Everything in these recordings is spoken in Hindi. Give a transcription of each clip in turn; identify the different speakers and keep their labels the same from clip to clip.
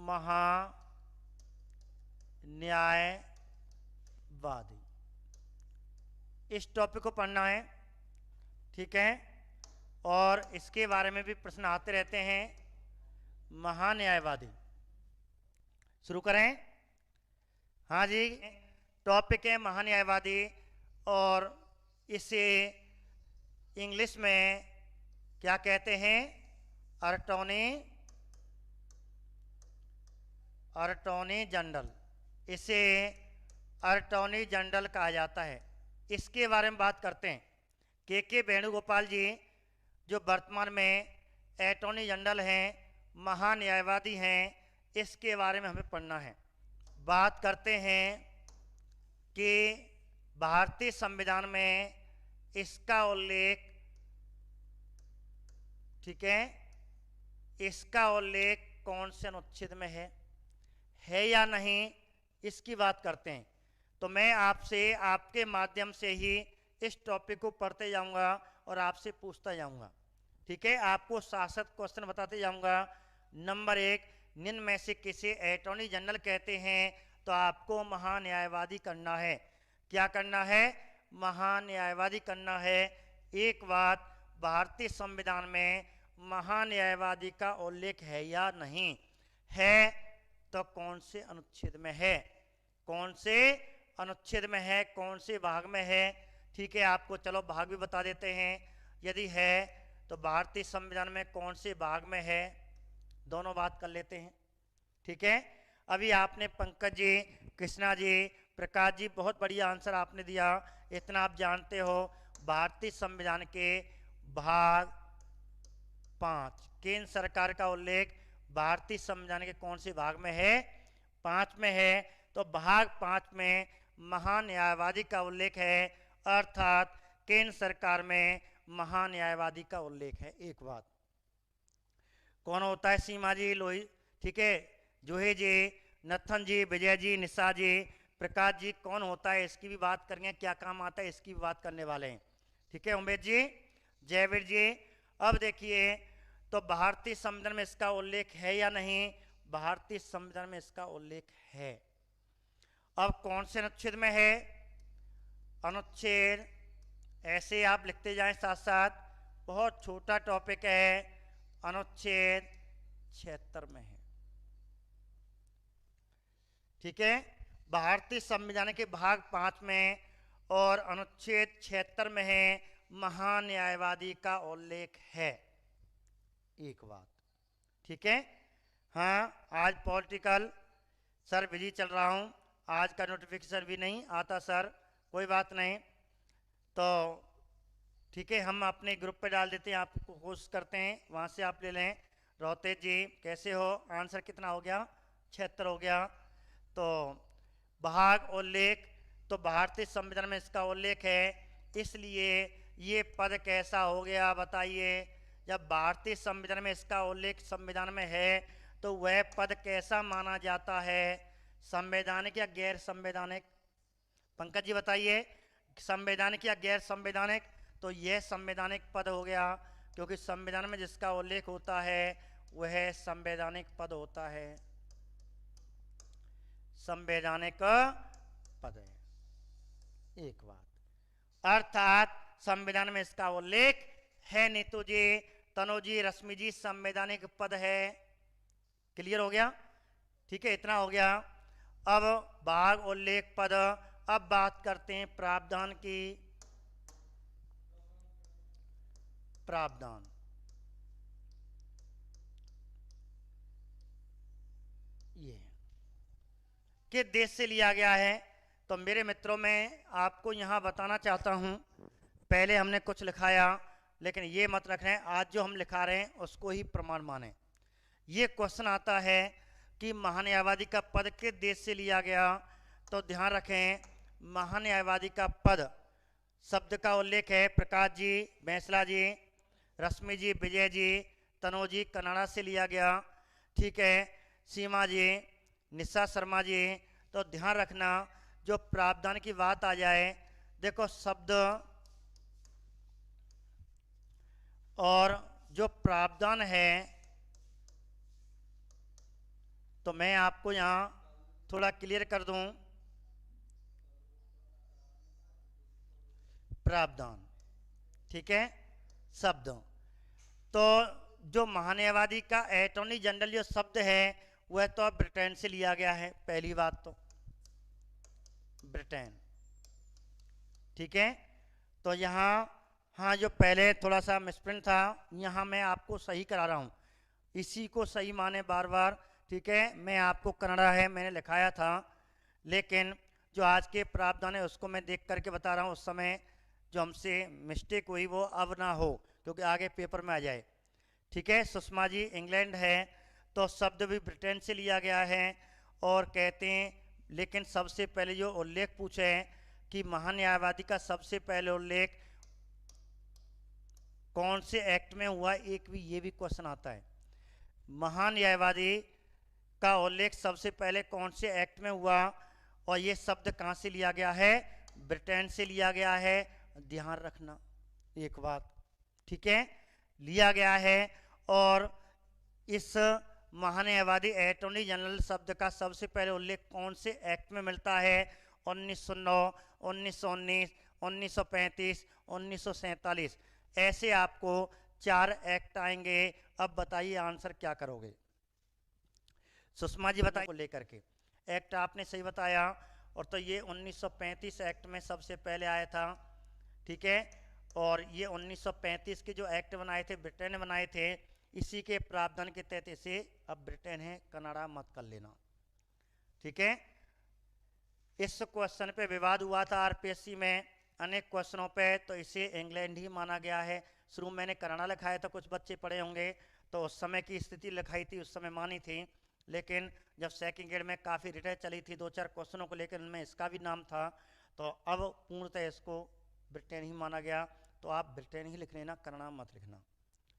Speaker 1: महान्यायवादी, इस टॉपिक को पढ़ना है। ठीक है, और इसके बारे में भी प्रश्न आते रहते हैं। महान्यायवादी शुरू करें। हाँ जी, टॉपिक है महान्यायवादी, और इसे इंग्लिश में क्या कहते हैं? Attorney general. इसे अटॉर्नी जनरल कहा जाता है। इसके बारे में बात करते हैं। के वेणुगोपाल जी जो वर्तमान में अटॉर्नी जनरल हैं, महान्यायवादी हैं, इसके बारे में हमें पढ़ना है। बात करते हैं कि भारतीय संविधान में इसका उल्लेख, ठीक है, इसका उल्लेख कौन से अनुच्छेद में है या नहीं, इसकी बात करते हैं। तो मैं आपसे आपके माध्यम से ही इस टॉपिक को पढ़ते जाऊंगा और आपसे पूछता जाऊंगा। ठीक है, आपको 7 क्वेश्चन बताते जाऊंगा। नंबर 1, निम्न में से किसे अटॉर्नी जनरल कहते हैं? तो आपको महान्यायवादी करना है। क्या करना है? महान्यायवादी करना है। एक बात, भारतीय संविधान में महान्यायवादी का उल्लेख है या नहीं है, तो कौन से अनुच्छेद में है, कौन से अनुच्छेद में है, कौन से भाग में है। ठीक है, आपको चलो भाग भी बता देते हैं। यदि है तो भारतीय संविधान में कौन से भाग में है, दोनों बात कर लेते हैं। ठीक है, अभी आपने पंकज जी, कृष्णा जी, प्रकाश जी, बहुत बढ़िया आंसर आपने दिया। इतना आप जानते हो, भारतीय संविधान के भाग 5, केंद्र सरकार का उल्लेख भारतीय संविधान के कौन से भाग में है? 5 में है। तो भाग 5 में महान्यायवादी का उल्लेख है, अर्थात केंद्र सरकार में महान्यायवादी का उल्लेख है। एक बात, कौन होता है? सीमा जी, लोही, ठीक है, जोहे जी, नथन जी, विजय जी, निशा जी, प्रकाश जी, कौन होता है? इसकी भी बात करेंगे, क्या काम आता है इसकी भी बात करने वाले हैं। ठीक है, उमेश जी, जयवीर जी। अब देखिए, तो भारतीय संविधान में इसका उल्लेख है या नहीं? भारतीय संविधान में इसका उल्लेख है। अब कौन से अनुच्छेद में है? अनुच्छेद, ऐसे आप लिखते जाएं साथ साथ, बहुत छोटा टॉपिक है, अनुच्छेद 76 में है। ठीक है, भारतीय संविधान के भाग 5 में और अनुच्छेद 76 में है, महान्यायवादी का उल्लेख है। एक बात, ठीक है। हाँ, आज पॉलिटिकल सर बिजी चल रहा हूँ, आज का नोटिफिकेशन भी नहीं आता सर, कोई बात नहीं। तो ठीक है, हम अपने ग्रुप पे डाल देते हैं, आपको कोशिश करते हैं वहाँ से आप ले लें। रोहतेज जी, कैसे हो? आंसर कितना हो गया? 76 हो गया। तो भाग उल्लेख, तो भारतीय संविधान में इसका उल्लेख है, इसलिए ये पद कैसा हो गया बताइए? जब भारतीय संविधान में इसका उल्लेख संविधान में है, तो वह पद कैसा माना जाता है? संवैधानिक या गैर संवैधानिक? पंकज जी बताइए, संवैधानिक या गैर संवैधानिक? तो यह संवैधानिक पद हो गया, क्योंकि संविधान में जिसका उल्लेख होता है वह संवैधानिक पद होता है, संवैधानिक पद है। एक बात, अर्थात संविधान में इसका उल्लेख है। नीतू जी, तनु जी, रश्मि जी, संवैधानिक पद है। क्लियर हो गया? ठीक है, इतना हो गया। अब भाग उल्लेख पद, अब बात करते हैं प्रावधान की। प्रावधान, ये किस देश से लिया गया है? तो मेरे मित्रों, मैं आपको यहाँ बताना चाहता हूँ, पहले हमने कुछ लिखाया, लेकिन ये मत रखें आज जो हम लिखा रहे हैं उसको ही प्रमाण माने। ये क्वेश्चन आता है कि महान्यायवादी का पद किस देश से लिया गया, तो ध्यान रखें, महान्यायवादी का पद शब्द का उल्लेख है प्रकाश जी, बैंसला जी, रश्मि जी, विजय जी, तनु जी, कनाडा से लिया गया। ठीक है, सीमा जी, निशा शर्मा जी। तो ध्यान रखना, जो प्रावधान की बात आ जाए, देखो शब्द और जो प्रावधान है, तो मैं आपको यहाँ थोड़ा क्लियर कर दूं, प्रावधान, ठीक है, शब्द। तो जो महान्यायवादी का अटॉर्नी जनरल जो शब्द है वह तो ब्रिटेन से लिया गया है, पहली बात तो ब्रिटेन, ठीक है। तो यहाँ हाँ जो पहले थोड़ा सा मिसप्रिंट था, यहाँ मैं आपको सही करा रहा हूँ, इसी को सही माने बार बार, ठीक है। मैं आपको कनाडा है मैंने लिखाया था, लेकिन जो आज के प्रावधान है उसको मैं देख करके बता रहा हूँ, उस समय जो हमसे मिस्टेक हुई वो अब ना हो, क्योंकि आगे पेपर में आ जाए, ठीक है। सुषमा जी इंग्लैंड है, तो शब्द भी ब्रिटेन से लिया गया है। और कहते हैं, लेकिन सबसे पहले जो उल्लेख पूछे हैं कि महान्यायवादी का सबसे पहले उल्लेख कौन से एक्ट में हुआ, एक भी ये भी क्वेश्चन आता है। महान्यायवादी का उल्लेख सबसे पहले कौन से एक्ट में हुआ, और ये शब्द कहाँ से लिया गया है, ब्रिटेन से लिया गया है, ध्यान रखना एक बात, ठीक है, लिया गया है। और इस महान्यायवादी अटॉर्नी जनरल शब्द का सबसे पहले उल्लेख कौन से एक्ट में मिलता है, 1909, 1919, 1935, 1947, ऐसे आपको 4 एक्ट आएंगे। अब बताइए आंसर क्या करोगे। सुषमा जी बताइए को लेकर के, एक्ट आपने सही बताया, और तो ये 1935 एक्ट में सबसे पहले आया था, ठीक है। और ये 1935 के जो एक्ट बनाए थे ब्रिटेन ने बनाए थे, इसी के प्रावधान के तहत इसे अब ब्रिटेन है, कनाडा मत कर लेना, ठीक है। इस क्वेश्चन पे विवाद हुआ था आरपीएससी में अनेक क्वेश्चनों पे, तो इसे इंग्लैंड ही माना गया है। शुरू मैंने कनाडा लिखाया था, कुछ बच्चे पढ़े होंगे, तो उस समय की स्थिति लिखाई थी, उस समय मानी थी, लेकिन जब सेकंड ग्रेड में काफ़ी रिटेल चली थी 2-4 क्वेश्चनों को लेकर, उनमें इसका भी नाम था, तो अब पूर्णतः इसको ब्रिटेन ही माना गया। तो आप ब्रिटेन ही लिख लेना, कनाडा मत लिखना,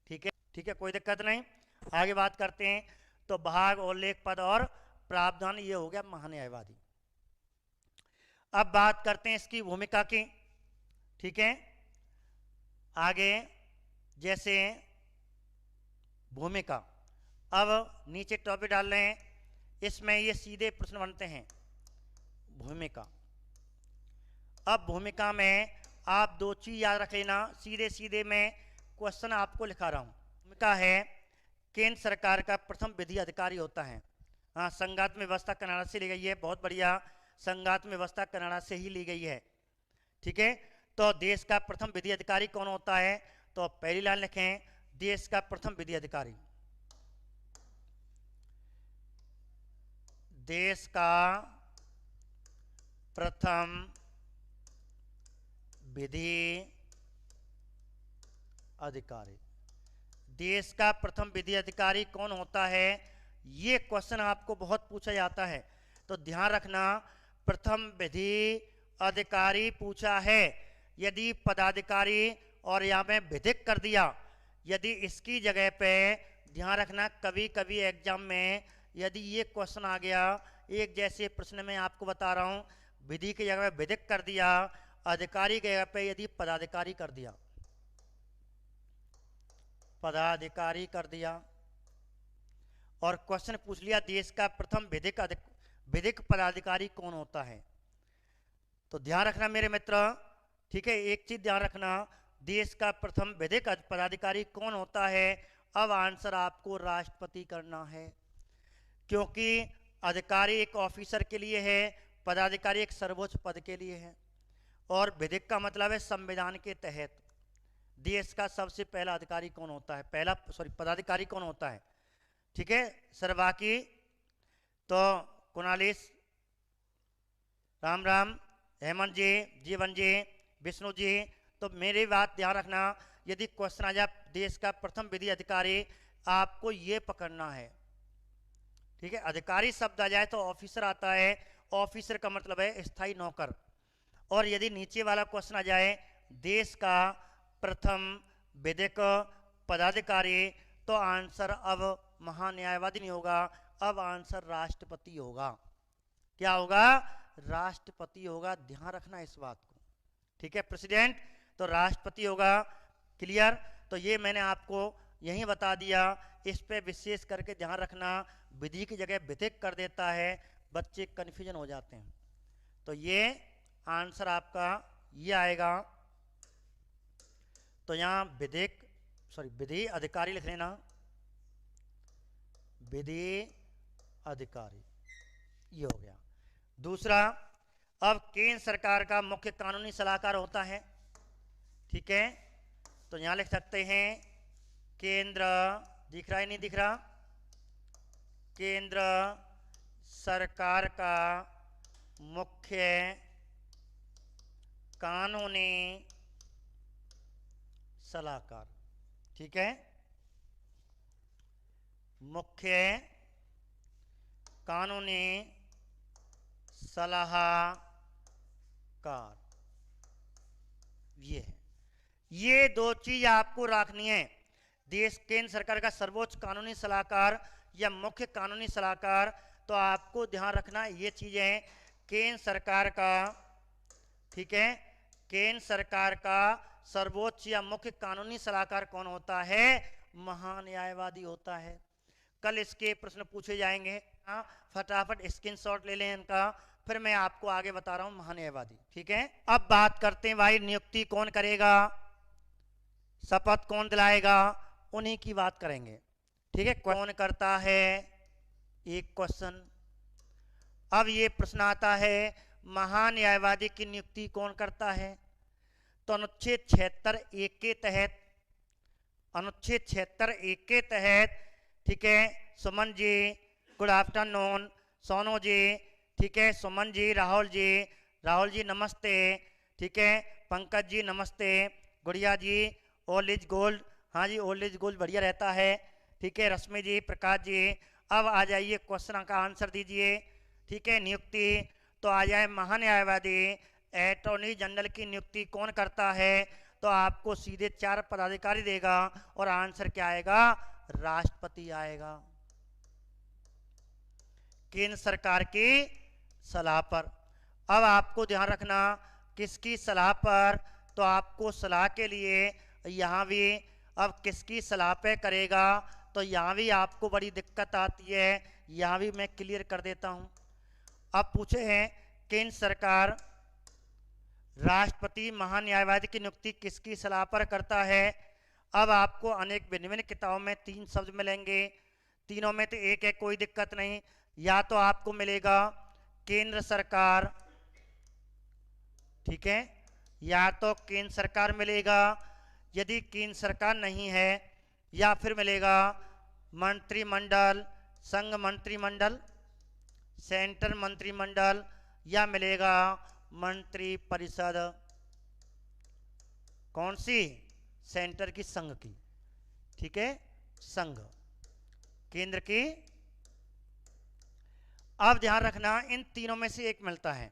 Speaker 1: ठीक है, ठीक है, कोई दिक्कत नहीं। आगे बात करते हैं, तो भाग, उल्लेख, पद और प्रावधान, ये हो गया महान्यायवादी। अब बात करते हैं इसकी भूमिका की, ठीक है। आगे जैसे भूमिका, अब नीचे टॉपिक डाल रहे हैं, इसमें ये सीधे प्रश्न बनते हैं भूमिका। अब भूमिका में आप 2 चीज याद रख लेना, सीधे सीधे मैं क्वेश्चन आपको लिखा रहा हूं। भूमिका है केंद्र सरकार का प्रथम विधि अधिकारी होता है। हाँ, संघात्मक व्यवस्था कनाडा से ली गई है, बहुत बढ़िया, संघात्मक व्यवस्था कनाडा से ही ली गई है, ठीक है। तो देश का प्रथम विधि अधिकारी कौन होता है, तो पहली लाइन लिखें, देश का प्रथम विधि अधिकारी, देश का प्रथम विधि अधिकारी, देश का प्रथम विधि अधिकारी कौन होता है, ये क्वेश्चन आपको बहुत पूछा जाता है, तो ध्यान रखना, प्रथम विधि अधिकारी पूछा है। यदि पदाधिकारी और यहाँ में विधिक कर दिया, यदि इसकी जगह पे, ध्यान रखना, कभी कभी एग्जाम में यदि ये क्वेश्चन आ गया, एक जैसे प्रश्न में आपको बता रहा हूँ, विधि की जगह विधिक कर दिया, अधिकारी की जगह पे यदि पदाधिकारी कर दिया, पदाधिकारी कर दिया, और क्वेश्चन पूछ लिया देश का प्रथम विधिक पदाधिकारी कौन होता है, तो ध्यान रखना मेरे मित्र, ठीक है, एक चीज ध्यान रखना, देश का प्रथम विधिक पदाधिकारी कौन होता है। अब आंसर आपको राष्ट्रपति करना है, क्योंकि अधिकारी एक ऑफिसर के लिए है, पदाधिकारी एक सर्वोच्च पद के लिए है, और विधिक का मतलब है संविधान के तहत देश का सबसे पहला अधिकारी कौन होता है, पदाधिकारी कौन होता है, ठीक है। सर बाकी तो कुणालिस, राम राम, हेमंत जी, जीवन जी, विष्णु जी, तो मेरी बात ध्यान रखना, यदि क्वेश्चन आ जाए देश का प्रथम विधि अधिकारी, आपको ये पकड़ना है, ठीक है। अधिकारी शब्द आ जाए तो ऑफिसर आता है, ऑफिसर का मतलब है स्थायी नौकर, और यदि नीचे वाला क्वेश्चन आ जाए देश का प्रथम विधिक पदाधिकारी, तो आंसर अब महान्यायवादी नहीं होगा, अब आंसर राष्ट्रपति होगा। क्या होगा, राष्ट्रपति होगा, ध्यान रखना इस बात को, ठीक है। प्रेसिडेंट तो राष्ट्रपति होगा, क्लियर। तो ये मैंने आपको यही बता दिया। इस पे विशेष करके ध्यान रखना, विधि की जगह विधिक कर देता है, बच्चे कन्फ्यूजन हो जाते हैं। तो ये आंसर आपका ये आएगा। तो यहाँ विधि अधिकारी लिख लेना, विधि अधिकारी, ये हो गया। दूसरा, अब केंद्र सरकार का मुख्य कानूनी सलाहकार होता है, ठीक है। तो यहां लिख सकते हैं केंद्र, दिख रहा है नहीं दिख रहा, केंद्र सरकार का मुख्य कानूनी सलाहकार, ठीक है, मुख्य कानूनी सलाहकार, ये है। ये दो चीज आपको रखनी है। देश केंद्र सरकार का सर्वोच्च कानूनी सलाहकार या मुख्य कानूनी सलाहकार, तो आपको ध्यान रखना ये चीजें, केंद्र सरकार का, ठीक है, केंद्र सरकार का सर्वोच्च या मुख्य कानूनी सलाहकार कौन होता है? महान्यायवादी होता है। कल इसके प्रश्न पूछे जाएंगे, फटाफट स्क्रीनशॉट ले लें इनका, फिर मैं आपको आगे बता रहा हूं महान्यायवादी, ठीक है। अब बात करते हैं भाई, नियुक्ति कौन करेगा, शपथ कौन दिलाएगा, उन्हीं की बात करेंगे, ठीक है। कौन करता है, एक क्वेश्चन। अब ये प्रश्न आता है महान्यायवादी की नियुक्ति कौन करता है? तो अनुच्छेद 76(1) के तहत, अनुच्छेद 76(1) के तहत, ठीक है, सुमन जी गुड आफ्टरनून, सोनू जी, ठीक है, सुमन जी, राहुल जी नमस्ते, ठीक है, पंकज जी नमस्ते, गुड़िया जी ऑल इज गोल्ड, हाँ जी ऑल इज गोल्ड बढ़िया रहता है, ठीक है, रश्मि जी, प्रकाश जी। अब आ जाइए क्वेश्चन का आंसर दीजिए, ठीक है। नियुक्ति तो आ जाए महान्यायवादी, अटॉर्नी जनरल की नियुक्ति कौन करता है? तो आपको सीधे 4 पदाधिकारी देगा और आंसर क्या आएगा? राष्ट्रपति आएगा, केंद्र सरकार की सलाह पर। अब आपको ध्यान रखना किसकी सलाह पर, तो आपको सलाह के लिए यहाँ भी, अब किसकी सलाह पे करेगा, तो यहाँ भी आपको बड़ी दिक्कत आती है, यहाँ भी मैं क्लियर कर देता हूँ। अब पूछे हैं केंद्र सरकार, राष्ट्रपति महान्यायवादी की नियुक्ति किसकी सलाह पर करता है? अब आपको अनेक भिन्न भिन्न किताबों में 3 शब्द मिलेंगे, तीनों में तो एक है, कोई दिक्कत नहीं। या तो आपको मिलेगा केंद्र सरकार, ठीक है, या तो केंद्र सरकार मिलेगा, यदि केंद्र सरकार नहीं है, या फिर मिलेगा मंत्रिमंडल, संघ मंत्रिमंडल, सेंट्रल मंत्रिमंडल, या मिलेगा मंत्रिपरिषद। कौन सी? सेंटर की, संघ की, ठीक है, संघ, केंद्र की। अब ध्यान रखना इन तीनों में से एक मिलता है।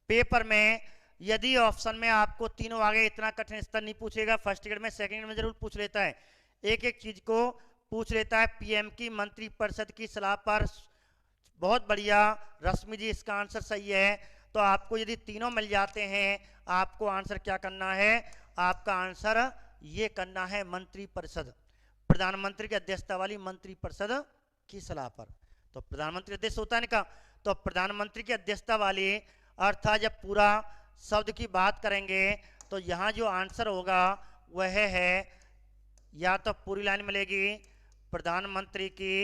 Speaker 1: पेपर में यदि ऑप्शन में आपको तीनों आगे, इतना कठिन स्तर नहीं पूछेगा, फर्स्ट ग्रेड में सेकंड ग्रेड में जरूर पूछ लेता है, एक एक चीज को पूछ लेता है। पीएम की मंत्रिपरिषद की सलाह पर, बहुत बढ़िया रश्मि जी, इसका आंसर सही है। तो आपको यदि तीनों मिल जाते हैं, आपको आंसर क्या करना है? आपका आंसर ये करना है मंत्रिपरिषद, प्रधानमंत्री की अध्यक्षता वाली मंत्रिपरिषद की सलाह पर। तो प्रधानमंत्री अध्यक्ष होता है ना, तो प्रधानमंत्री की अध्यक्षता वाली, अर्थात जब पूरा शब्द की बात करेंगे तो यहाँ जो आंसर होगा वह है, या तो पूरी लाइन मिलेगी प्रधानमंत्री की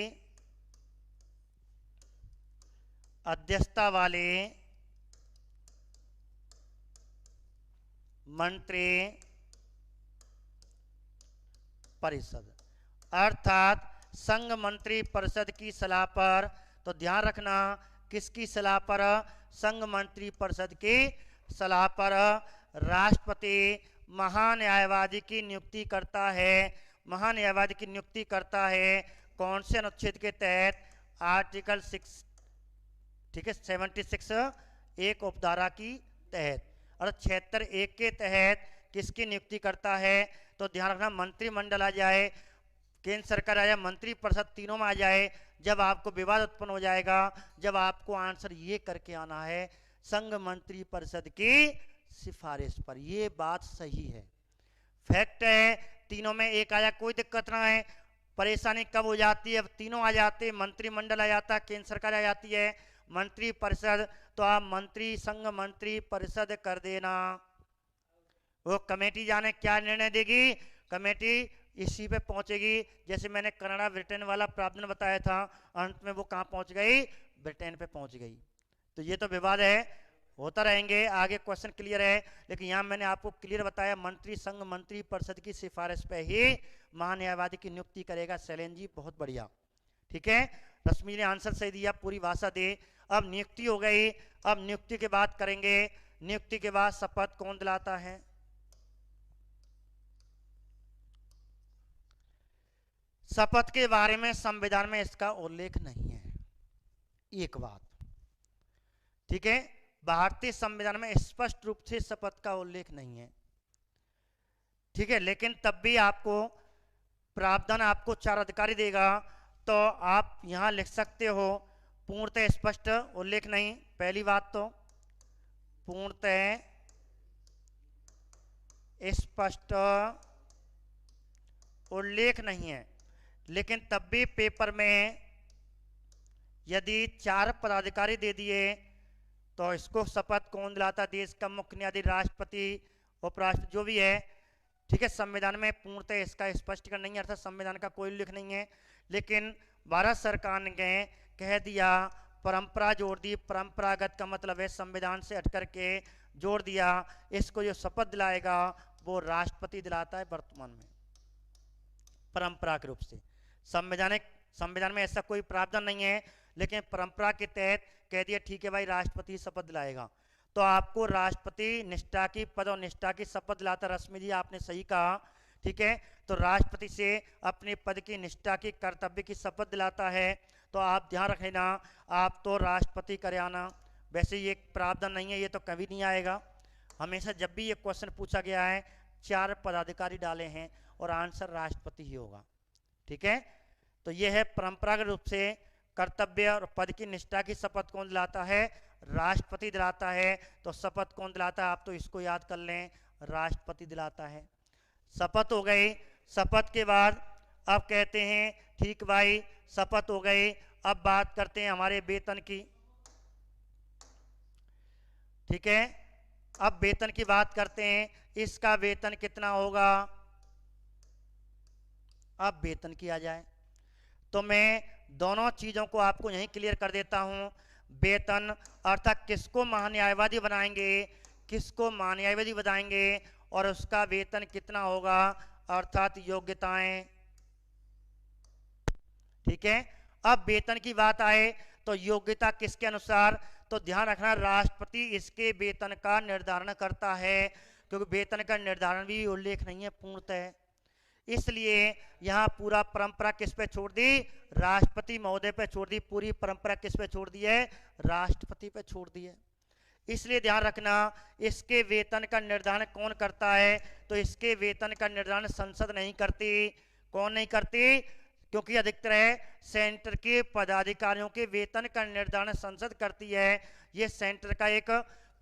Speaker 1: अध्यक्षता वाले मंत्री परिषद, अर्थात संघ मंत्री परिषद की सलाह पर। तो ध्यान रखना किसकी सलाह पर? संघ मंत्री परिषद की सलाह पर राष्ट्रपति महान्यायवादी की नियुक्ति करता है। महान्यायवादी की नियुक्ति करता है कौन से अनुच्छेद के तहत? आर्टिकल 6, ठीक है, 76 एक उपधारा की तहत, और 76(1) के तहत किसकी नियुक्ति करता है? तो ध्यान रखना मंत्रिमंडल आ जाए, केंद्र सरकार आ जाए, मंत्रिपरिषद, तीनों में आ जाए। जब आपको विवाद उत्पन्न हो जाएगा, जब आपको आंसर ये करके आना है संघ मंत्रिपरिषद की सिफारिश पर। ये बात सही है, फैक्ट है तीनों में एक आया, कोई दिक्कत ना है। परेशानी कब हो जाती है, अब तीनों आ जाते, मंत्रिमंडल आ जाता, केंद्र सरकार आ जाती है, मंत्री परिषद, तो आप मंत्री संघ मंत्री परिषद कर देना। वो कमेटी जाने क्या निर्णय देगी, कमेटी इसी पे पहुंचेगी। जैसे मैंने कनाडा ब्रिटेन वाला प्रावधान बताया था, अंत में वो कहाँ पहुंच गई, ब्रिटेन पे पहुंच गई। तो ये तो विवाद है, होता रहेंगे, आगे क्वेश्चन क्लियर है, लेकिन यहाँ मैंने आपको क्लियर बताया मंत्री संघ मंत्री परिषद की सिफारिश पे ही महान्यायवादी की नियुक्ति करेगा शैलेंद्र जी, बहुत बढ़िया। ठीक है, रश्मि ने आंसर सही दिया, पूरी भाषा दे। अब नियुक्ति हो गई, अब नियुक्ति के बाद करेंगे, नियुक्ति के बाद शपथ कौन दिलाता है। शपथ के बारे में संविधान में इसका उल्लेख नहीं है, एक बात। ठीक है, भारतीय संविधान में स्पष्ट रूप से शपथ का उल्लेख नहीं है। ठीक है, लेकिन तब भी आपको प्रावधान आपको 4 अधिकारी देगा, तो आप यहां लिख सकते हो पूर्णतः स्पष्ट उल्लेख नहीं। पहली बात तो पूर्णतः स्पष्ट उल्लेख नहीं है, लेकिन तब भी पेपर में यदि 4 पदाधिकारी दे दिए तो इसको शपथ कौन दिलाता, देश का मुख्य न्यायाधीश, राष्ट्रपति, उपराष्ट्रपति, जो भी है। ठीक है, संविधान में पूर्णतः इसका स्पष्टीकरण नहीं है, अर्थात संविधान का कोई उल्लेख नहीं है। लेकिन भारत सरकार ने कह दिया, परंपरा जोड़ दी, परंपरागत का मतलब है संविधान से हट करके जोड़ दिया, इसको जो शपथ दिलाएगा वो राष्ट्रपति दिलाता है वर्तमान में, परंपरा के रूप से। संविधान में ऐसा कोई प्रावधान नहीं है, लेकिन परंपरा के तहत कह दिया ठीक है भाई राष्ट्रपति शपथ दिलाएगा। तो आपको राष्ट्रपति निष्ठा की, पद और निष्ठा की शपथ दिलाता। रश्मि जी आपने सही कहा। ठीक है, तो राष्ट्रपति से अपने पद की, निष्ठा की, कर्तव्य की शपथ दिलाता है। तो आप ध्यान रखना, आप तो राष्ट्रपति करे आना। वैसे ये प्रावधान नहीं है, ये तो कभी नहीं आएगा। हमेशा जब भी ये क्वेश्चन पूछा गया है 4 पदाधिकारी डाले हैं और आंसर राष्ट्रपति ही होगा। ठीक है, तो ये है परंपरागत रूप से कर्तव्य और पद की निष्ठा की शपथ कौन दिलाता है, राष्ट्रपति दिलाता है। तो शपथ कौन दिलाता है, आप तो इसको याद कर लें, राष्ट्रपति दिलाता है। शपथ हो गई, शपथ के बाद अब कहते हैं ठीक भाई शपथ हो गई, अब बात करते हैं हमारे वेतन की। ठीक है, अब वेतन की बात करते हैं, इसका वेतन कितना होगा। अब वेतन किया जाए तो मैं दोनों चीजों को आपको यहीं क्लियर कर देता हूं। वेतन अर्थात किसको महान्यायवादी बनाएंगे, किसको महान्यायवादी बनाएंगे और उसका वेतन कितना होगा, अर्थात योग्यताएं। ठीक है, अब वेतन की बात आए तो योग्यता किसके अनुसार, तो ध्यान रखना राष्ट्रपति इसके वेतन का निर्धारण करता है, क्योंकि वेतन का निर्धारण भी उल्लेख नहीं है पूर्णतः। इसलिए यहां पूरा परंपरा किस पे छोड़ दी, राष्ट्रपति महोदय पे छोड़ दी। पूरी परंपरा किस पे छोड़ दी है, राष्ट्रपति पे छोड़ दी है। इसलिए ध्यान रखना इसके वेतन का निर्धारण कौन करता है, तो इसके वेतन का निर्धारण संसद नहीं करती। कौन नहीं करती, क्योंकि अधिकतर है सेंटर के पदाधिकारियों के वेतन का निर्धारण संसद करती है। ये सेंटर का एक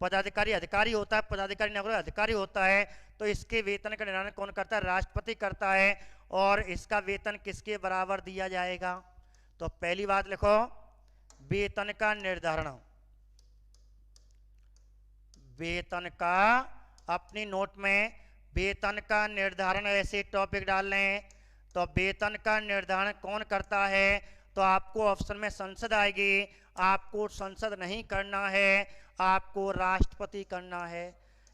Speaker 1: पदाधिकारी अधिकारी होता है, पदाधिकारी नगर अधिकारी होता है। तो इसके वेतन का निर्धारण कौन करता है, राष्ट्रपति करता है। और इसका वेतन किसके बराबर दिया जाएगा, तो पहली बात लिखो वेतन का निर्धारण, वेतन का, अपनी नोट में वेतन का निर्धारण ऐसे टॉपिक डाल लें। तो वेतन का निर्धारण कौन करता है, तो आपको ऑप्शन में संसद आएगी, आपको संसद नहीं करना है, आपको राष्ट्रपति करना है।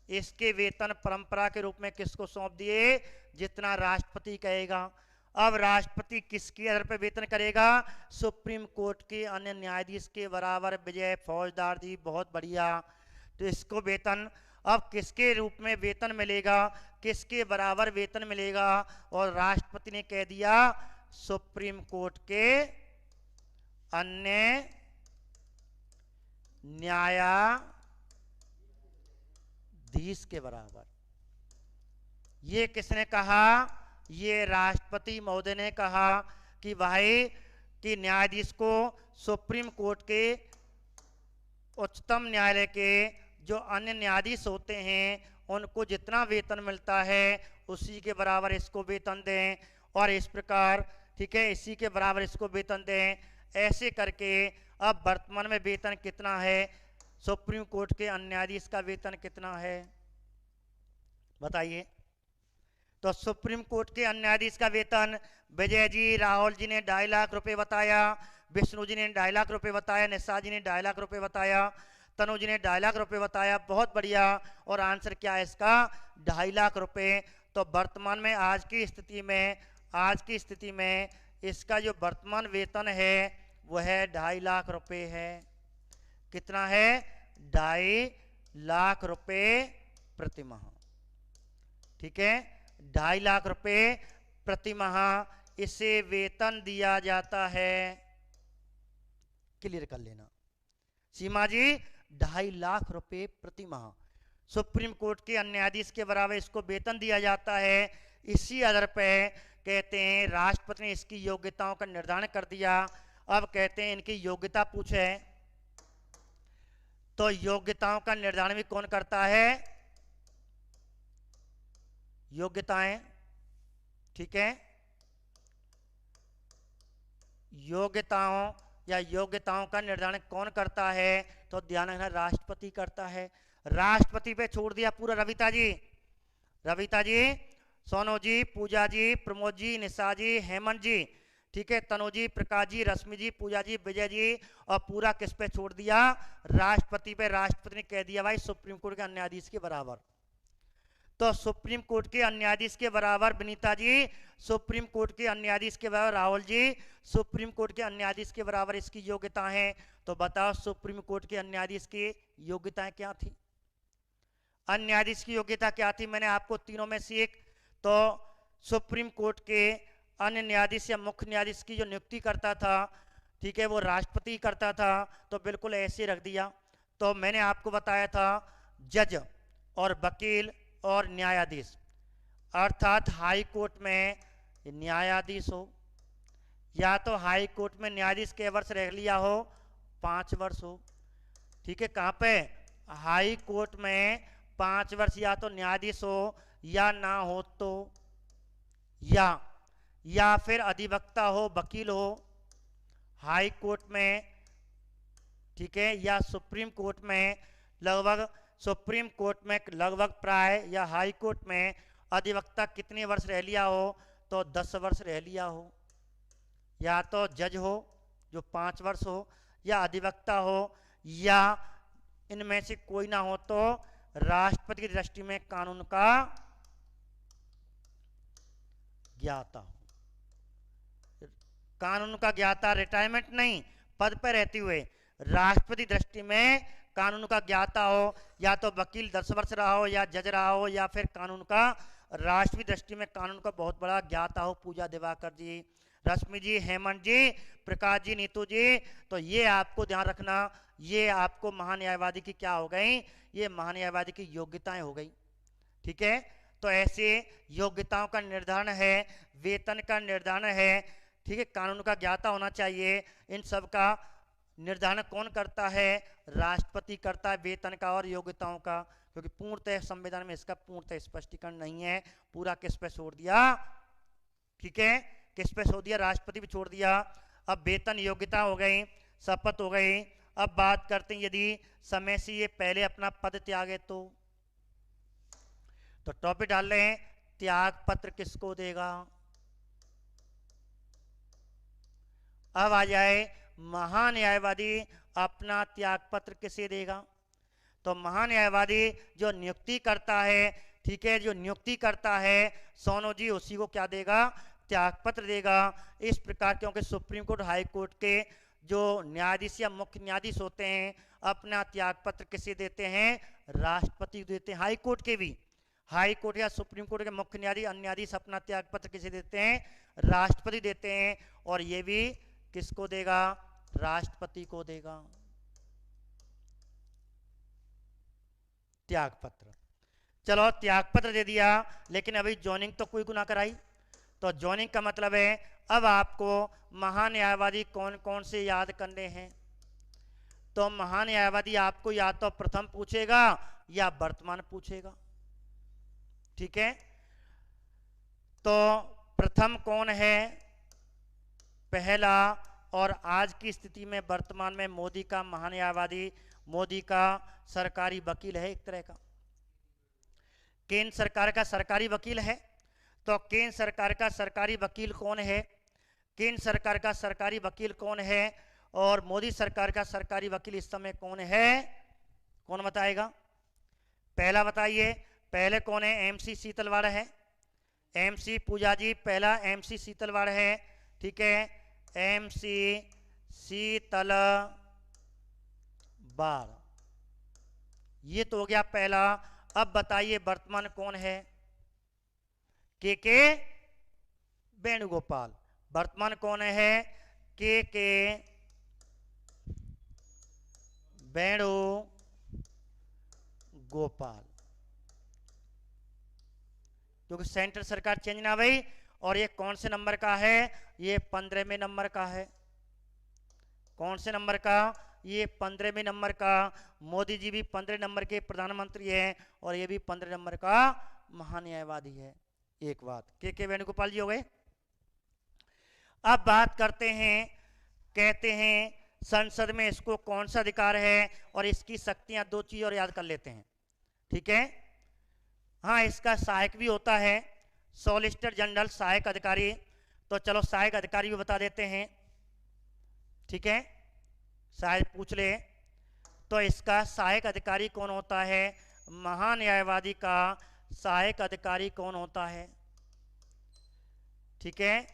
Speaker 1: इसके वेतन परंपरा के रूप में किसको सौंप दिए, जितना राष्ट्रपति कहेगा। अब राष्ट्रपति किसके आधार पर वेतन करेगा, सुप्रीम कोर्ट के अन्य न्यायाधीश के बराबर विजय फौजदार जी, बहुत बढ़िया। तो इसको वेतन अब किसके रूप में वेतन मिलेगा, किसके बराबर वेतन मिलेगा, और राष्ट्रपति ने कह दिया सुप्रीम कोर्ट के अन्य न्यायाधीश के बराबर। ये किसने कहा, ये राष्ट्रपति महोदय ने कहा कि भाई कि न्यायाधीश को सुप्रीम कोर्ट के, उच्चतम न्यायालय के जो अन्य न्यायाधीश होते हैं उनको जितना वेतन मिलता है उसी के बराबर इसको वेतन दें, और इस प्रकार, ठीक है, इसी के बराबर इसको वेतन दें। ऐसे करके अब वर्तमान में वेतन कितना है, सुप्रीम कोर्ट के अन्य न्यायाधीश का वेतन कितना है, बताइए। तो सुप्रीम कोर्ट के अन्य न्यायाधीश का वेतन विजय जी, राहुल जी ने 2.5 लाख रुपए बताया, विष्णु जी ने 2.5 लाख रुपए बताया, निशा जी ने 2.5 लाख रुपए बताया, तनु जी ने 2.5 लाख रुपए बताया। बहुत बढ़िया। और आंसर क्या है इसका, 2.5 लाख रुपए। तो वर्तमान में आज की स्थिति में इसका जो वर्तमान वेतन है वह है 2.5 लाख रुपए है। कितना है, 2.5 लाख रुपए प्रति माह। ठीक है, 2.5 लाख रुपए प्रति माह इसे वेतन दिया जाता है। क्लियर कर लेना सीमा जी, 2.5 लाख रुपए प्रति माह सुप्रीम कोर्ट के अन्य न्यायाधीश के बराबर इसको वेतन दिया जाता है। इसी आधार पे कहते हैं राष्ट्रपति ने इसकी योग्यताओं का निर्धारण कर दिया। अब कहते हैं इनकी योग्यता पूछे, तो योग्यताओं का निर्धारण भी कौन करता है, योग्यताएं, ठीक है, योग्यताओं का निर्धारण कौन करता है, तो ध्यान रखना राष्ट्रपति करता है। राष्ट्रपति पे छोड़ दिया पूरा। रविता जी, सोनू जी, पूजा जी, प्रमोद जी, निशा जी, हेमंत जी, ठीक है, तनु जी, प्रकाश जी, रश्मि जी, पूजा जी, विजय जी, और पूरा किस पे छोड़ दिया, राष्ट्रपति पे। राष्ट्रपति ने कह दिया भाई सुप्रीम कोर्ट के अन्य न्यायाधीश के बराबर। तो सुप्रीम कोर्ट के अन्य न्यायाधीश के बराबर विनीता जी, सुप्रीम कोर्ट के अन्य न्यायाधीश के बराबर राहुल जी, सुप्रीम कोर्ट के अन्य न्यायाधीश के बराबर इसकी योग्यता है। तो बताओ सुप्रीम कोर्ट के अन्य न्यायाधीश की योग्यताएं क्या थी, अन्य न्यायाधीश की योग्यता क्या थी, मैंने आपको तीनों में से एक। तो सुप्रीम कोर्ट के अन्य न्यायाधीश या मुख्य न्यायाधीश की जो नियुक्ति करता था, ठीक है, वो राष्ट्रपति करता था। तो बिल्कुल ऐसे रख दिया। तो मैंने आपको बताया था जज और वकील और न्यायाधीश, अर्थात हाई कोर्ट में न्यायाधीश हो, या तो हाई कोर्ट में न्यायाधीश के वर्ष रह लिया हो 5 वर्ष हो, ठीक है, कहाँ पे, हाई कोर्ट में 5 वर्ष या तो न्यायाधीश हो या ना हो तो, या फिर अधिवक्ता हो, वकील हो हाई कोर्ट में, ठीक है, या सुप्रीम कोर्ट में लगभग प्राय, या हाई कोर्ट में अधिवक्ता कितने वर्ष रह लिया हो, तो 10 वर्ष रह लिया हो। या तो जज हो जो 5 वर्ष हो, या अधिवक्ता हो, या इनमें से कोई ना हो तो राष्ट्रपति की दृष्टि में कानून का ज्ञाता हो। कानून का ज्ञाता, रिटायरमेंट नहीं, पद पर रहते हुए राष्ट्रपति दृष्टि में कानून का ज्ञाता हो, या तो वकील 10 वर्ष रहा हो, या जज रहा हो, या फिर कानून का, राष्ट्रपति दृष्टि में कानून का बहुत बड़ा ज्ञाता हो। पूजा दिवाकर जी, रश्मि जी, हेमंत जी, प्रकाश जी, नीतू जी। तो ये आपको ध्यान रखना, ये आपको महान्यायवादी की क्या हो गई, ये महान्यायवादी की योग्यताएं हो गई। ठीक है, तो ऐसे योग्यताओं का निर्धारण है, वेतन का निर्धारण है, ठीक है, कानून का ज्ञाता होना चाहिए। इन सब का निर्धारण कौन करता है, राष्ट्रपति करता है, वेतन का और योग्यताओं का। क्योंकि पूर्णतः संविधान में इसका पूर्णतः स्पष्टीकरण नहीं है, पूरा किस पे छोड़ दिया, ठीक है, किस पे छोड़ दिया, राष्ट्रपति पे छोड़ दिया। अब वेतन योग्यता हो गई, शपथ हो गई। अब बात करते हैं यदि समय से ये पहले अपना पद त्यागे तो टॉपिक डाल रहे हैं त्याग पत्र किसको देगा। अब आ जाए महान्यायवादी अपना त्याग पत्र किसे देगा। तो महान्यायवादी जो नियुक्ति करता है, ठीक है, जो नियुक्ति करता है सोनू जी, उसी को क्या देगा, त्याग पत्र देगा। इस प्रकार क्योंकि सुप्रीम कोर्ट हाई कोर्ट के जो न्यायाधीश या मुख्य न्यायाधीश होते हैं अपना त्याग पत्र किसे देते हैं, राष्ट्रपति को देते हैं। हाई कोर्ट के भी, हाई कोर्ट या सुप्रीम कोर्ट के मुख्य न्यायाधीश अन्य न्यायाधीश अपना त्याग पत्र किसे देते हैं, राष्ट्रपति देते हैं। और ये भी किसको देगा, राष्ट्रपति को देगा त्याग पत्र। चलो त्याग पत्र दे दिया, लेकिन अभी जॉइनिंग तो कोई गुना कराई। तो जॉइनिंग का मतलब है अब आपको महान्यायवादी कौन कौन से याद करने हैं। तो महान्यायवादी आपको या तो प्रथम पूछेगा या वर्तमान पूछेगा। ठीक है, तो प्रथम कौन है? पहला, और आज की स्थिति में वर्तमान में मोदी का महान्यायवादी, मोदी का सरकारी वकील है एक तरह का, केंद्र सरकार का सरकारी वकील है। तो केंद्र सरकार का सरकारी वकील कौन है? केंद्र सरकार का सरकारी वकील कौन है और मोदी सरकार का सरकारी वकील इस समय कौन है? कौन बताएगा? पहला बताइए, पहले कौन है? एमसी शीतलवाड़ है, एमसी पूजा जी पहला एमसी शीतलवाड़ है, ठीक है, एमसी शीतलवाड़, ये तो हो गया पहला। अब बताइए वर्तमान कौन है? के वेणुगोपाल। वर्तमान कौन है? के वेणुगोपाल, क्योंकि सेंट्रल सरकार चेंज ना भाई। और ये कौन से नंबर का है? ये 15वें नंबर का है। कौन से नंबर का? ये 15वें नंबर का। मोदी जी भी 15 नंबर के प्रधानमंत्री हैं और ये भी 15 नंबर का महान्यायवादी है। एक बात के वेणुगोपाल जी हो गए। अब बात करते हैं, कहते हैं संसद में इसको कौन सा अधिकार है और इसकी शक्तियां, दो चीज और याद कर लेते हैं, ठीक है। हाँ, इसका सहायक भी होता है, सॉलिसिटर जनरल, सहायक अधिकारी। तो चलो सहायक अधिकारी भी बता देते हैं, ठीक है, शायद पूछ ले। तो इसका सहायक अधिकारी कौन होता है? महान्यायवादी का सहायक अधिकारी कौन होता है? ठीक है,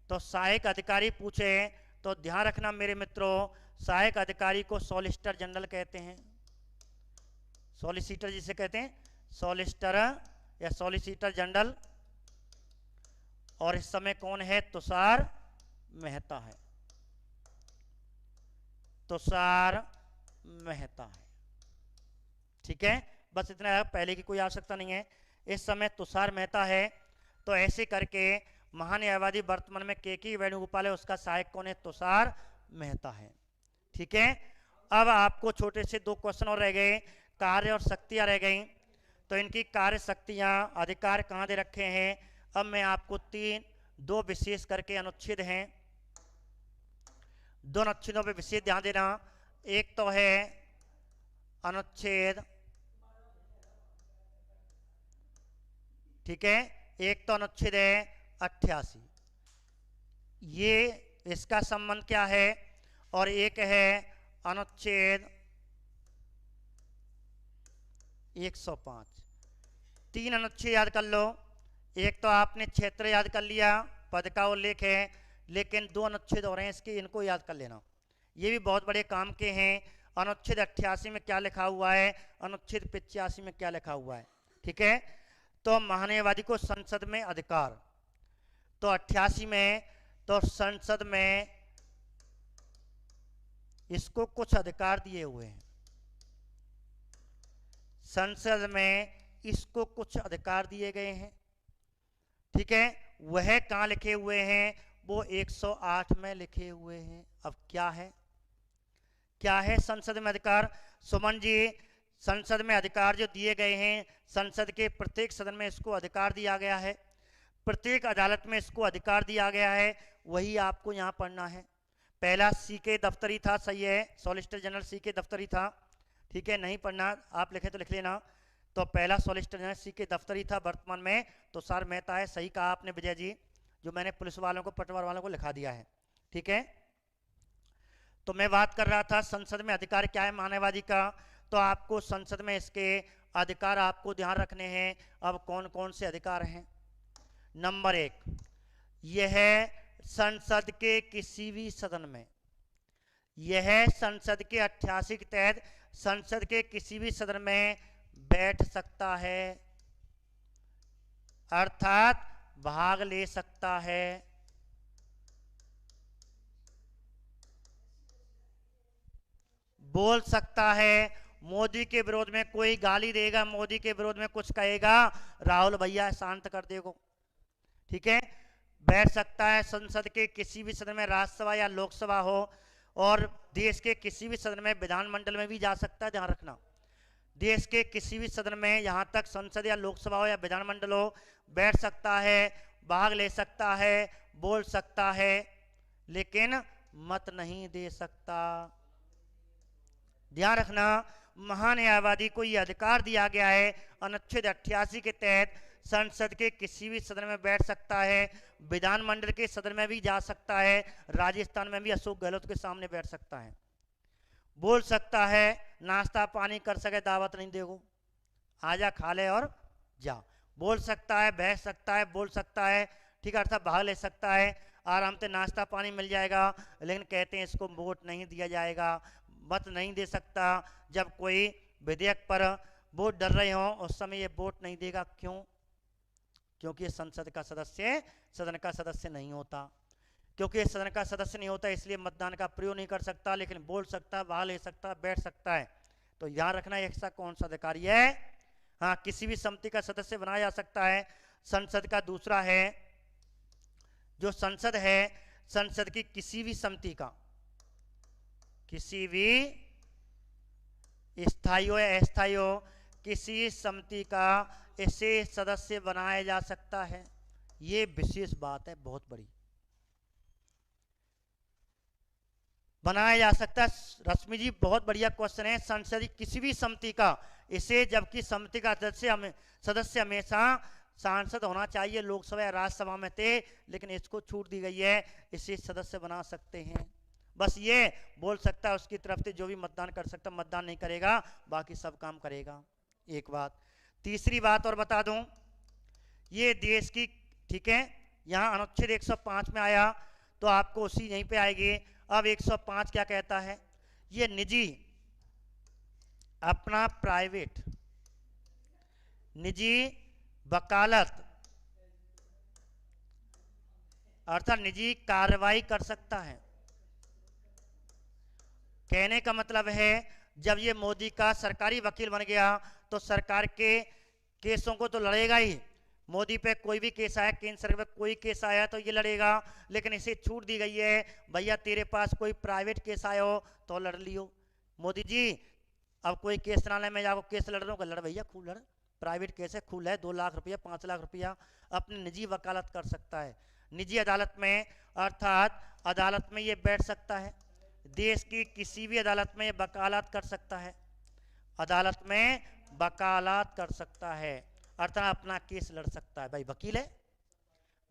Speaker 1: तो सहायक अधिकारी पूछे तो ध्यान रखना मेरे मित्रों, सहायक अधिकारी को सॉलिसिटर जनरल कहते हैं। सॉलिसिटर जिसे कहते हैं, सॉलिसिटर या सॉलिसिटर जनरल। और इस समय कौन है? तुषार मेहता है, तुषार मेहता है, ठीक है। बस इतना, पहले की कोई आवश्यकता नहीं है, इस समय तुषार मेहता है। तो ऐसे करके महान्यायवादी वर्तमान में के वेणुगोपाल है, उसका सहायक कौन है? तुषार मेहता है, ठीक है। अब आपको छोटे से दो क्वेश्चन और रह गए, कार्य और शक्तियां रह गई। तो इनकी कार्य शक्तियां, अधिकार कहाँ दे रखे हैं? अब मैं आपको दो विशेष करके अनुच्छेद हैं, दो अनुच्छेदों पे विशेष ध्यान देना। एक तो है अनुच्छेद, ठीक है, एक तो अनुच्छेद है 88, ये इसका संबंध क्या है? और एक है अनुच्छेद 105। तीन अनुच्छेद याद कर लो। एक तो आपने क्षेत्र याद कर लिया, पद का उल्लेख है, लेकिन दो अनुच्छेद और हैं इसके, इनको याद कर लेना, ये भी बहुत बड़े काम के हैं। अनुच्छेद 88 में क्या लिखा हुआ है? अनुच्छेद 85 में क्या लिखा हुआ है? ठीक है, तो महान्यायवादी को संसद में अधिकार, तो 88 में, तो संसद में इसको कुछ अधिकार दिए हुए हैं, संसद में इसको कुछ अधिकार दिए गए हैं, ठीक है। वह कहाँ लिखे हुए हैं? वो 108 में लिखे हुए हैं। अब क्या है, क्या है संसद में अधिकार? सुमन जी, संसद में अधिकार जो दिए गए हैं, संसद के प्रत्येक सदन में इसको अधिकार दिया गया है, प्रत्येक अदालत में इसको अधिकार दिया गया है, वही आपको यहाँ पढ़ना है। पहला सी के दफ्तरी था, सही है, सॉलिसिटर जनरल सी के दफ्तरी था, ठीक है, नहीं पढ़ना आप लिखे तो लिख लेना। तो पहला सॉलिसिटर जनरल सी के दफ्तरी था, वर्तमान में तुषार मेहता है। सही कहा आपने विजय जी, जो मैंने पुलिस वालों को, पटवार वालों को लिखा दिया है, ठीक है। तो मैं बात कर रहा था संसद में अधिकार क्या है महान्यायवादी का, तो आपको संसद में इसके अधिकार आपको ध्यान रखने हैं। अब कौन कौन से अधिकार हैं? नंबर 1, यह संसद के किसी भी सदन में, यह संसद के 88 के तहत संसद के किसी भी सदन में बैठ सकता है, अर्थात भाग ले सकता है, बोल सकता है। मोदी के विरोध में कोई गाली देगा, मोदी के विरोध में कुछ कहेगा, राहुल भैया शांत कर देगो, ठीक है। बैठ सकता है संसद के किसी भी सदन में, राज्यसभा या लोकसभा हो, और देश के किसी भी सदन में, विधानमंडल में भी जा सकता है, ध्यान रखना, देश के किसी भी सदन में, यहां तक संसद या लोकसभा हो या विधानमंडल हो, बैठ सकता है। भाग ले सकता है, बोल सकता है, लेकिन मत नहीं दे सकता। ध्यान रखना, महान्यायवादी को यह अधिकार दिया गया है, अनुच्छेद 88 के तहत संसद के किसी भी सदन में बैठ सकता है, विधानमंडल के सदन में भी जा सकता है, राजस्थान में भी अशोक गहलोत के सामने बैठ सकता है, बोल सकता है, नाश्ता पानी कर सके, दावत नहीं देगो, आजा खा ले और जा, बोल सकता है, बहस सकता है, बोल सकता है, ठीक है, अर्थात भाग ले सकता है, आराम से नाश्ता पानी मिल जाएगा, लेकिन कहते हैं इसको वोट नहीं दिया जाएगा, मत नहीं दे सकता। जब कोई विधेयक पर वोट डर रहे हो उस समय ये वोट नहीं देगा। क्यों? क्योंकि ये संसद का सदस्य, सदन का सदस्य नहीं होता। क्योंकि ये सदन का सदस्य नहीं होता इसलिए मतदान का प्रयोग नहीं कर सकता, लेकिन बोल सकता, भाग ले सकता, बैठ सकता है। तो याद रखना ऐसा कौन सा अधिकारी है? हाँ, किसी भी समिति का सदस्य बनाया जा सकता है। संसद का दूसरा है, जो संसद है, संसद की किसी भी समिति का, किसी भी स्थायी हो या अस्थायी हो, किसी समिति का इसे सदस्य बनाया जा सकता है। ये विशेष बात है, बहुत बड़ी, बनाया जा सकता है। रश्मि जी बहुत बढ़िया क्वेश्चन है। संसद की किसी भी समिति का इसे, जबकि समिति का सदस्य हमेशा सांसद होना चाहिए, लोकसभा या राज्यसभा में थे, लेकिन इसको छूट दी गई है, इसे सदस्य बना सकते हैं। बस ये बोल सकता है, उसकी तरफ से जो भी मतदान कर सकता, मतदान नहीं करेगा, बाकी सब काम करेगा। एक बात। तीसरी बात और बता दूं, ये देश की, ठीक है, यहाँ अनुच्छेद 105 में आया तो आपको उसी यहीं पे आएगी। अब 105 क्या कहता है? ये निजी, अपना प्राइवेट, निजी वकालत अर्थात निजी कार्रवाई कर सकता है। कहने का मतलब है, जब ये मोदी का सरकारी वकील बन गया तो सरकार के केसों को तो लड़ेगा ही। मोदी पे कोई भी केस आया, केंद्र सरकार पे कोई केस आया तो ये लड़ेगा, लेकिन इसे छूट दी गई है, भैया तेरे पास कोई प्राइवेट केस आया हो तो लड़ लियो। मोदी जी अब कोई केस ना, मैं जाकर केस लड़ रहा हूँ, लड़ भैया, खूब लड़, प्राइवेट केस है, खूब है, 2 लाख रुपया 5 लाख रुपया, अपनी निजी वकालत कर सकता है। निजी अदालत में, अर्थात अदालत में ये बैठ सकता है, देश की किसी भी अदालत में वकालत कर सकता है, अदालत में वकालत कर सकता है, अर्थात अपना केस लड़ सकता है। भाई वकील है,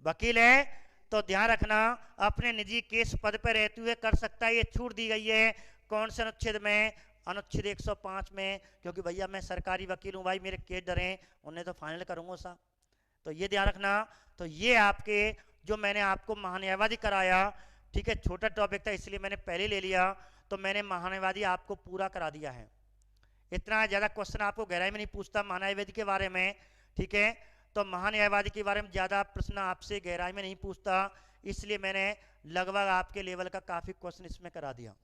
Speaker 1: वकील है तो ध्यान रखना, अपने निजी केस पद पर रहते हुए कर सकता है। ये छूट दी गई है कौन से अनुच्छेद में? अनुच्छेद 105 में, क्योंकि भैया मैं सरकारी वकील हूँ, भाई मेरे केस डरे, उन्हें तो फाइनल करूंगा साहब। तो ये ध्यान रखना। तो ये आपके, जो मैंने आपको महान्यायवादी कराया, ठीक है, छोटा टॉपिक था इसलिए मैंने पहले ले लिया, तो मैंने महान्यायवादी आपको पूरा करा दिया है। इतना ज़्यादा क्वेश्चन आपको गहराई में नहीं पूछता महान्यायवादी के बारे में, ठीक है, तो महान्यायवादी के बारे में ज़्यादा प्रश्न आपसे गहराई में नहीं पूछता, इसलिए मैंने लगभग आपके लेवल का काफ़ी क्वेश्चन इसमें करा दिया।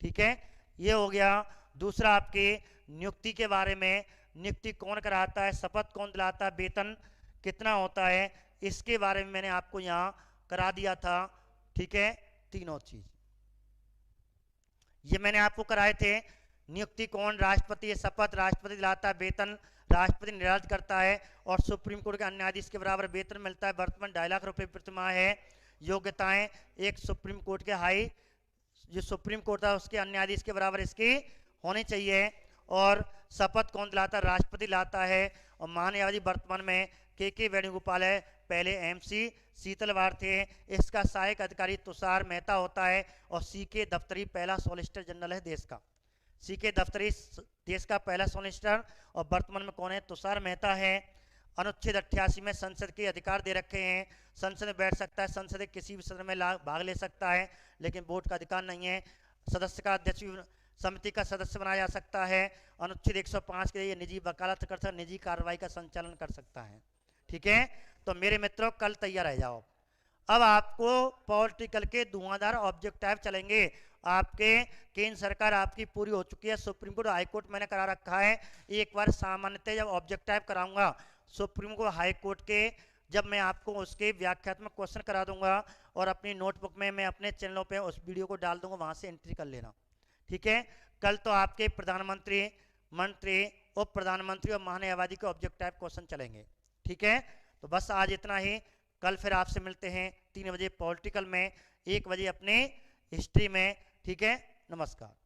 Speaker 1: ठीक है, ये हो गया। दूसरा आपके नियुक्ति के बारे में, नियुक्ति कौन कराता है, शपथ कौन दिलाता है, वेतन कितना होता है, इसके बारे में मैंने आपको यहाँ करा दिया था। ठीक है, तीनों चीज ये मैंने आपको कराए थे। नियुक्ति कौन? राष्ट्रपति, शपथ राष्ट्रपति दिलाता है, वेतन राष्ट्रपति निर्धारित करता है, और सुप्रीम कोर्ट के अन्य न्यायाधीश के बराबर वेतन मिलता है। वर्तमान 2.5 लाख रुपए प्रतिमाह है। योग्यताएं, एक सुप्रीम कोर्ट के हाई, जो सुप्रीम कोर्ट था उसके अन्य न्यायाधीश के बराबर इसकी होनी चाहिए। और शपथ कौन दिलाता है? राष्ट्रपति लाता है। और महान्यायवादी वर्तमान में के वेणुगोपाल है, पहले MC शीतलवार थे। इसका सहायक अधिकारी तुषार मेहता होता है। और CK दफ्तरी पहला सॉलिसिटर जनरल है देश का। CK दफ्तरी देश का पहला सॉलिसिटर, और वर्तमान में कौन है? तुषार मेहता है। अनुच्छेद 88 में संसद के अधिकार दे रखे हैं। संसद में बैठ सकता है, संसद के किसी भी सदन में भाग ले सकता है, लेकिन वोट का अधिकार नहीं है। सदस्य का अध्यक्ष समिति का सदस्य बनाया जा सकता है। अनुच्छेद 105 के लिए निजी वकालत कर सकता, निजी कार्रवाई का संचालन कर सकता है। ठीक है, तो मेरे मित्रों कल तैयार रह जाओ। अब आपको पॉलिटिकल के धुआंधार ऑब्जेक्टिव चलेंगे। आपके केंद्र सरकार आपकी पूरी हो चुकी है, सुप्रीम कोर्ट हाई कोर्ट मैंने करा रखा है। एक बार सामान्यतः जब ऑब्जेक्टिव कराऊंगा सुप्रीम कोर्ट हाई कोर्ट के, जब मैं आपको उसके व्याख्यात्मक क्वेश्चन करा दूंगा, और अपनी नोटबुक में मैं अपने चैनलों पे उस वीडियो को डाल दूंगा, वहां से एंट्री कर लेना। ठीक है, कल तो आपके प्रधानमंत्री, मंत्री, उप प्रधानमंत्री और महान्यायवादी के ऑब्जेक्टिव क्वेश्चन चलेंगे। ठीक है, तो बस आज इतना ही। कल फिर आपसे मिलते हैं 3 बजे पॉलिटिकल में, 1 बजे अपने हिस्ट्री में। ठीक है, नमस्कार।